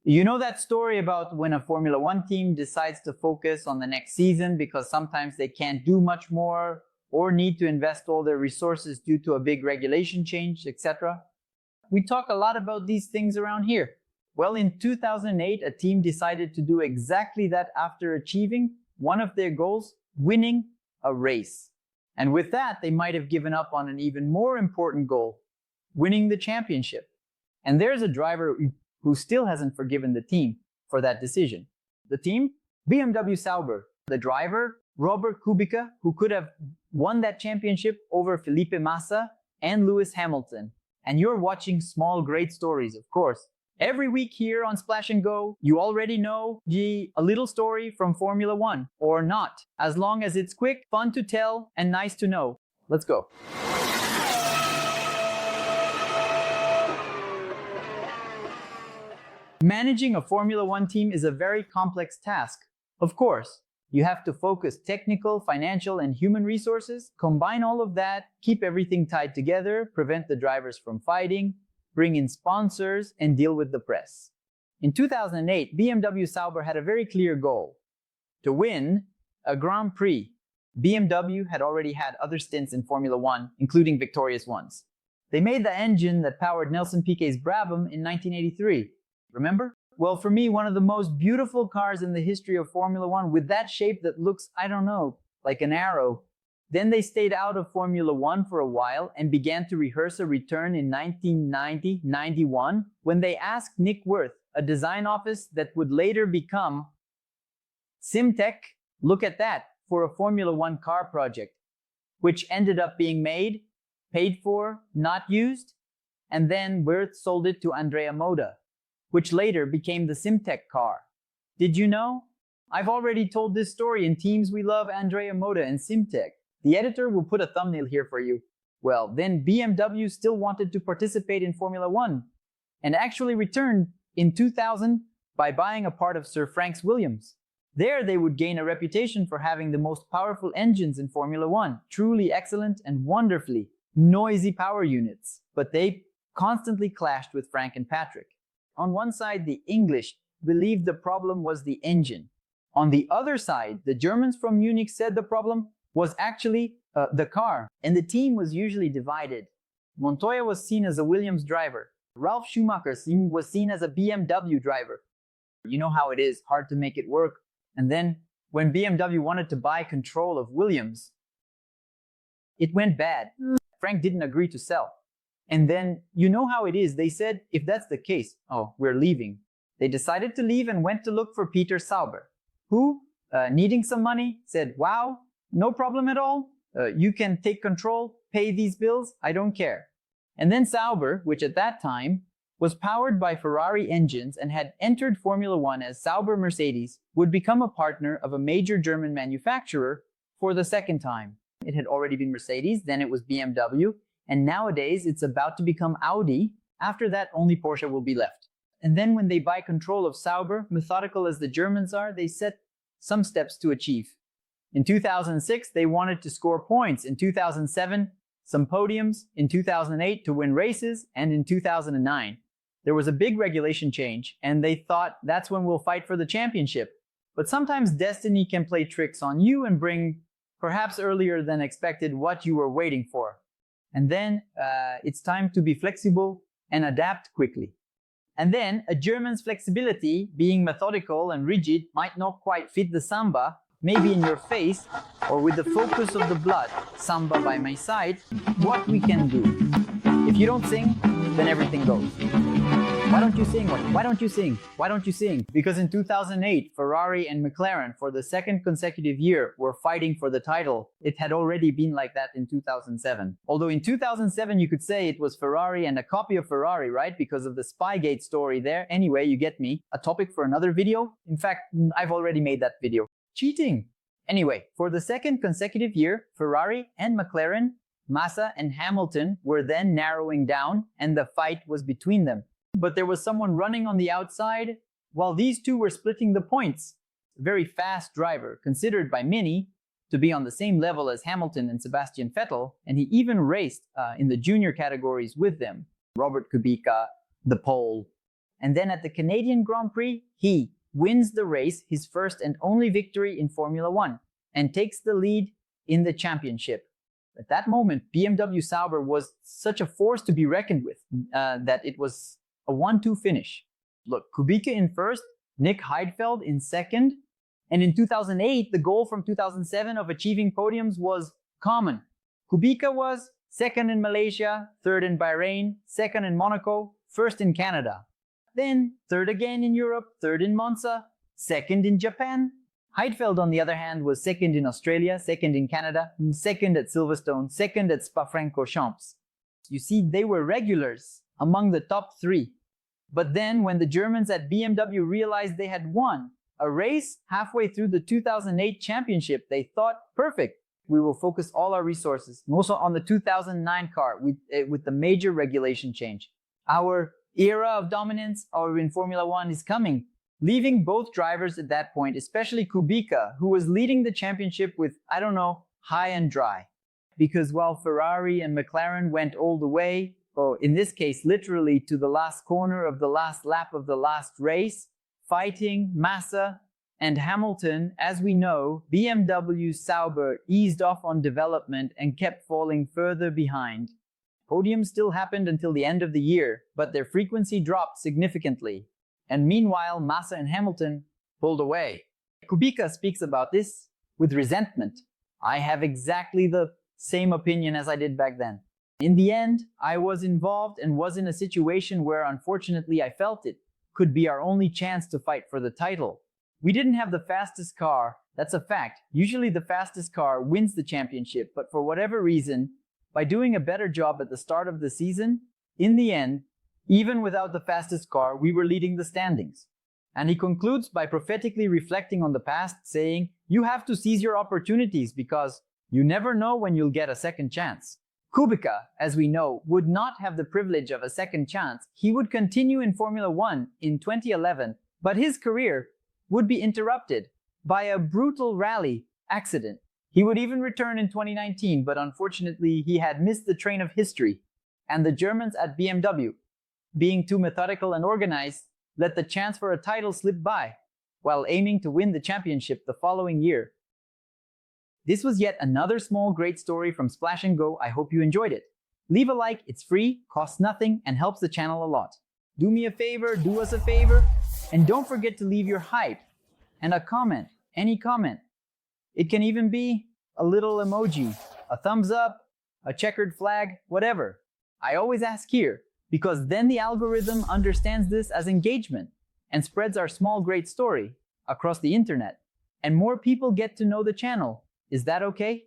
You know that story about when a Formula One team decides to focus on the next season because sometimes they can't do much more or need to invest all their resources due to a big regulation change, etc. We talk a lot about these things around here. Well, in 2008, a team decided to do exactly that after achieving one of their goals, winning a race. And with that, they might have given up on an even more important goal, winning the championship. And there's a driver who still hasn't forgiven the team for that decision. The team? BMW Sauber. The driver? Robert Kubica, who could have won that championship over Felipe Massa and Lewis Hamilton. And you're watching Small Great Stories, of course. Every week here on Splash and Go, you already know a little story from Formula One, or not, as long as it's quick, fun to tell, and nice to know. Let's go. Managing a Formula One team is a very complex task. Of course, you have to focus technical, financial, and human resources, combine all of that, keep everything tied together, prevent the drivers from fighting, bring in sponsors, and deal with the press. In 2008, BMW Sauber had a very clear goal: to win a Grand Prix. BMW had already had other stints in Formula One, including victorious ones. They made the engine that powered Nelson Piquet's Brabham in 1983. Remember? Well, for me, one of the most beautiful cars in the history of Formula One, with that shape that looks, I don't know, like an arrow. Then they stayed out of Formula One for a while and began to rehearse a return in 1990-91 when they asked Nick Wirth, a design office that would later become Simtech, look at that, for a Formula One car project, which ended up being made, paid for, not used, and then Wirth sold it to Andrea Moda, which later became the Simtech car. Did you know? I've already told this story in Teams We Love Andrea Moda and Simtech. The editor will put a thumbnail here for you. Well, then BMW still wanted to participate in Formula One and actually returned in 2000 by buying a part of Sir Frank Williams. There they would gain a reputation for having the most powerful engines in Formula One, truly excellent and wonderfully noisy power units. But they constantly clashed with Frank and Patrick. On one side, the English believed the problem was the engine. On the other side, the Germans from Munich said the problem was actually the car, and the team was usually divided. Montoya was seen as a Williams driver. Ralf Schumacher was seen as a BMW driver. You know how it is, hard to make it work. And then, when BMW wanted to buy control of Williams, it went bad. Frank didn't agree to sell. And then, you know how it is, they said, if that's the case, oh, we're leaving. They decided to leave and went to look for Peter Sauber, who, needing some money, said, wow, no problem at all. You can take control, pay these bills, I don't care. And then Sauber, which at that time was powered by Ferrari engines and had entered Formula One as Sauber Mercedes, would become a partner of a major German manufacturer for the second time. It had already been Mercedes, then it was BMW, and nowadays it's about to become Audi. After that, only Porsche will be left. And then when they buy control of Sauber, methodical as the Germans are, they set some steps to achieve. In 2006, they wanted to score points. In 2007, some podiums. In 2008, to win races. And in 2009, there was a big regulation change, and they thought that's when we'll fight for the championship. But sometimes destiny can play tricks on you and bring, perhaps earlier than expected, what you were waiting for. And then it's time to be flexible and adapt quickly. And then a German's flexibility, being methodical and rigid, might not quite fit the samba, maybe in your face, or with the focus of the blood, samba by my side, what we can do. If you don't sing, then everything goes. Why don't you sing? Why don't you sing? Why don't you sing? Because in 2008, Ferrari and McLaren, for the second consecutive year, were fighting for the title. It had already been like that in 2007. Although in 2007, you could say it was Ferrari and a copy of Ferrari, right? Because of the Spygate story there. Anyway, you get me. A topic for another video. In fact, I've already made that video. Cheating! Anyway, for the second consecutive year, Ferrari and McLaren, Massa and Hamilton were then narrowing down, and the fight was between them. But there was someone running on the outside while these two were splitting the points. A very fast driver, considered by many to be on the same level as Hamilton and Sebastian Vettel, and he even raced in the junior categories with them. Robert Kubica, the Pole. and then at the Canadian Grand Prix, he wins the race, his first and only victory in Formula One, and takes the lead in the championship. At that moment, BMW Sauber was such a force to be reckoned with that it was a 1-2 finish. Look, Kubica in first, Nick Heidfeld in second, and in 2008, the goal from 2007 of achieving podiums was common. Kubica was second in Malaysia, third in Bahrain, second in Monaco, first in Canada. Then third again in Europe, third in Monza, second in Japan. Heidfeld, on the other hand, was second in Australia, second in Canada, second at Silverstone, second at Spa-Francorchamps. You see, they were regulars among the top three. But then, when the Germans at BMW realized they had won a race halfway through the 2008 championship, they thought, perfect, we will focus all our resources, also on the 2009 car with the major regulation change. Our era of dominance in Formula One is coming, leaving both drivers at that point, especially Kubica, who was leading the championship with, high and dry. Because while Ferrari and McLaren went all the way, or in this case, literally to the last corner of the last lap of the last race, fighting Massa and Hamilton, as we know, BMW Sauber eased off on development and kept falling further behind. Podiums still happened until the end of the year, but their frequency dropped significantly. And meanwhile, Massa and Hamilton pulled away. Kubica speaks about this with resentment. I have exactly the same opinion as I did back then. In the end, I was involved and was in a situation where, unfortunately, I felt it could be our only chance to fight for the title. We didn't have the fastest car, that's a fact. Usually the fastest car wins the championship, but for whatever reason, by doing a better job at the start of the season, in the end, even without the fastest car, we were leading the standings. And he concludes by prophetically reflecting on the past, saying, you have to seize your opportunities because you never know when you'll get a second chance. Kubica, as we know, would not have the privilege of a second chance. He would continue in Formula One in 2011, but his career would be interrupted by a brutal rally accident. He would even return in 2019, but unfortunately he had missed the train of history, and the Germans at BMW, being too methodical and organized, let the chance for a title slip by, while aiming to win the championship the following year. This was yet another small great story from Splash and Go. I hope you enjoyed it. Leave a like, it's free, costs nothing, and helps the channel a lot. Do me a favor, do us a favor, and don't forget to leave your hype and a comment, any comment. It can even be a little emoji, a thumbs up, a checkered flag, whatever. I always ask here, because then the algorithm understands this as engagement and spreads our small great story across the internet, and more people get to know the channel. Is that okay?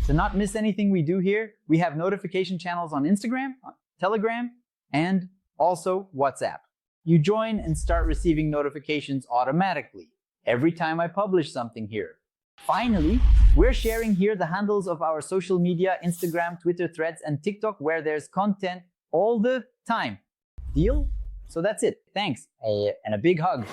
To not miss anything we do here, we have notification channels on Instagram, Telegram, and also WhatsApp. You join and start receiving notifications automatically every time I publish something here. Finally, we're sharing here the handles of our social media, Instagram, Twitter, Threads, and TikTok, where there's content all the time. Deal? So that's it. Thanks, and a big hug.